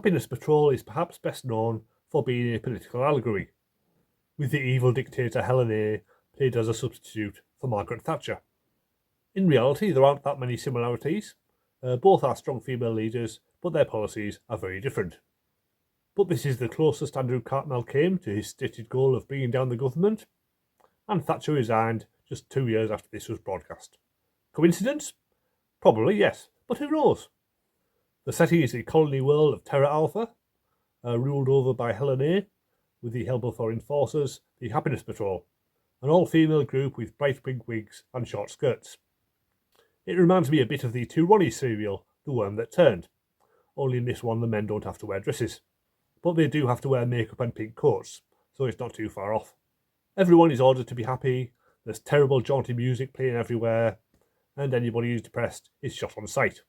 Happiness Patrol is perhaps best known for being a political allegory, with the evil dictator Helen A played as a substitute for Margaret Thatcher. In reality, there aren't that many similarities. Both are strong female leaders, but their policies are very different. But this is the closest Andrew Cartmel came to his stated goal of bringing down the government, and Thatcher resigned just 2 years after this was broadcast. Coincidence? Probably, yes, but who knows? The setting is the colony world of Terra Alpha, ruled over by Helen A, with the help of her enforcers, the Happiness Patrol, an all-female group with bright pink wigs and short skirts. It reminds me a bit of the Two Ronnies serial, The Worm That Turned, only in this one the men don't have to wear dresses, but they do have to wear makeup and pink coats, so it's not too far off. Everyone is ordered to be happy, there's terrible jaunty music playing everywhere, and anybody who's depressed is shot on sight.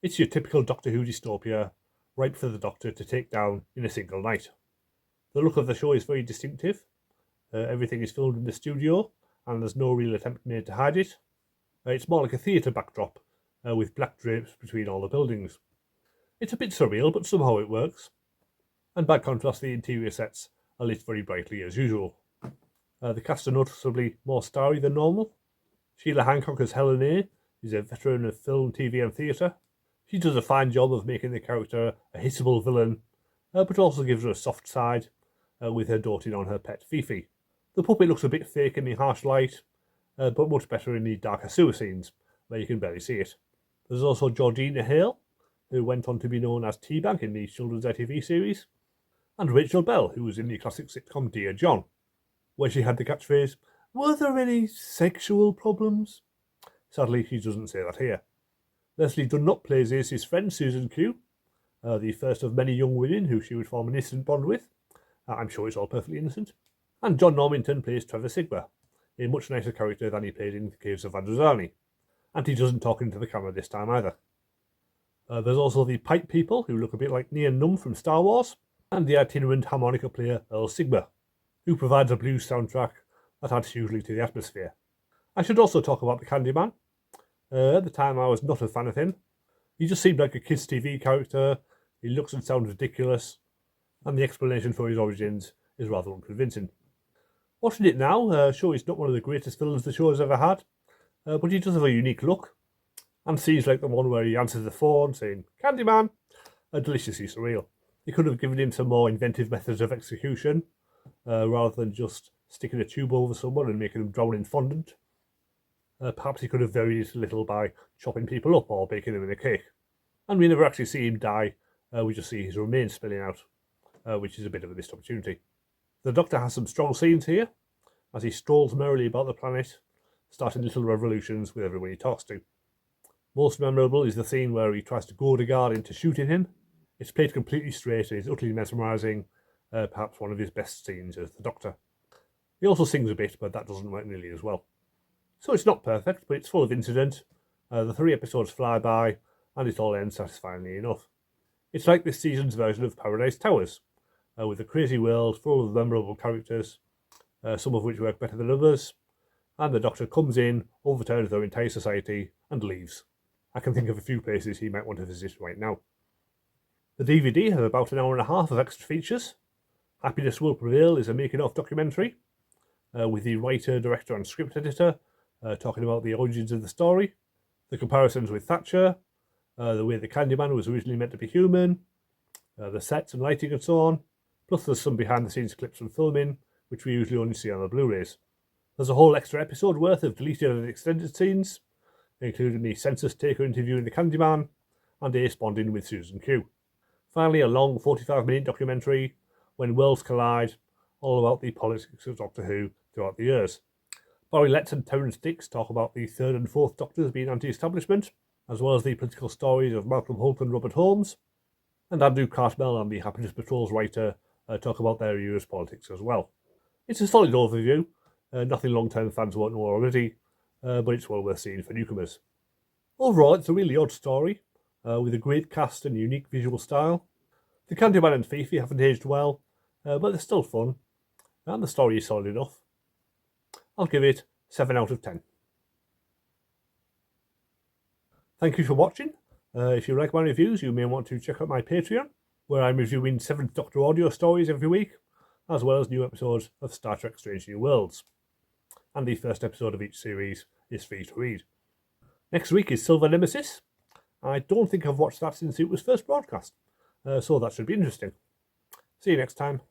It's your typical Doctor Who dystopia, ripe for the Doctor to take down in a single night. The look of the show is very distinctive. Everything is filmed in the studio, and there's no real attempt made to hide it. It's more like a theatre backdrop, with black drapes between all the buildings. It's a bit surreal, but somehow it works. And by contrast, the interior sets are lit very brightly as usual. The cast are noticeably more starry than normal. Sheila Hancock as Helen A is a veteran of film, TV and theatre. She does a fine job of making the character a hissable villain, but also gives her a soft side, with her doting on her pet Fifi. The puppet looks a bit fake in the harsh light, but much better in the darker sewer scenes, where you can barely see it. There's also Georgina Hale, who went on to be known as T-Bag in the children's ITV series, and Rachel Bell, who was in the classic sitcom Dear John, where she had the catchphrase, "Were there any sexual problems?" Sadly, she doesn't say that here. Leslie Dunlop plays Ace's friend, Susan Q, the first of many young women who she would form an innocent bond with. I'm sure it's all perfectly innocent. And John Normington plays Trevor Sigma, a much nicer character than he played in The Caves of Androzani. And he doesn't talk into the camera this time either. There's also the Pipe People, who look a bit like Nien Nunb from Star Wars, and the itinerant harmonica player Earl Sigma, who provides a blues soundtrack that adds hugely to the atmosphere. I should also talk about the Candyman. At the time, I was not a fan of him. He just seemed like a kids' TV character, he looks and sounds ridiculous, and the explanation for his origins is rather unconvincing. Watching it now, sure, he's not one of the greatest villains the show has ever had, but he does have a unique look, and scenes like the one where he answers the phone saying, "Candyman," are deliciously surreal. They could have given him some more inventive methods of execution, rather than just sticking a tube over someone and making them drown in fondant. Perhaps he could have varied it a little by chopping people up or baking them in a cake. And we never actually see him die, we just see his remains spilling out, which is a bit of a missed opportunity. The Doctor has some strong scenes here, as he strolls merrily about the planet, starting little revolutions with everyone he talks to. Most memorable is the scene where he tries to goad a guard into shooting him. It's played completely straight and is utterly mesmerising, perhaps one of his best scenes as the Doctor. He also sings a bit, but that doesn't work nearly as well. So it's not perfect, but it's full of incident. The 3 episodes fly by, and it all ends satisfyingly enough. It's like this season's version of Paradise Towers, with a crazy world full of memorable characters, some of which work better than others, and the Doctor comes in, overturns their entire society, and leaves. I can think of a few places he might want to visit right now. The DVD has about an hour and a half of extra features. Happiness Will Prevail is a making-of documentary, with the writer, director and script editor talking about the origins of the story, the comparisons with Thatcher, the way the Candyman was originally meant to be human, the sets and lighting and so on, plus there's some behind-the-scenes clips from filming, which we usually only see on the Blu-rays. There's a whole extra episode worth of deleted and extended scenes, including the census taker interviewing the Candyman, and Ace bonding with Susan Q. Finally, a long 45-minute documentary, When Worlds Collide, all about the politics of Doctor Who throughout the years. Barry Letts and Terence Dix talk about the 3rd and 4th Doctors being anti-establishment, as well as the political stories of Malcolm Holt and Robert Holmes. And Andrew Cartmel and the Happiness Patrol's writer talk about their era's politics as well. It's a solid overview, nothing long-term fans won't know already, but it's well worth seeing for newcomers. Overall, it's a really odd story, with a great cast and unique visual style. The Candyman and Fifi haven't aged well, but they're still fun, and the story is solid enough. I'll give it 7 out of 10. Thank you for watching. If you like my reviews, you may want to check out my Patreon, where I'm reviewing 7th Doctor audio stories every week, as well as new episodes of Star Trek Strange New Worlds. And the first episode of each series is free to read. Next week is Silver Nemesis. I don't think I've watched that since it was first broadcast, so that should be interesting. See you next time.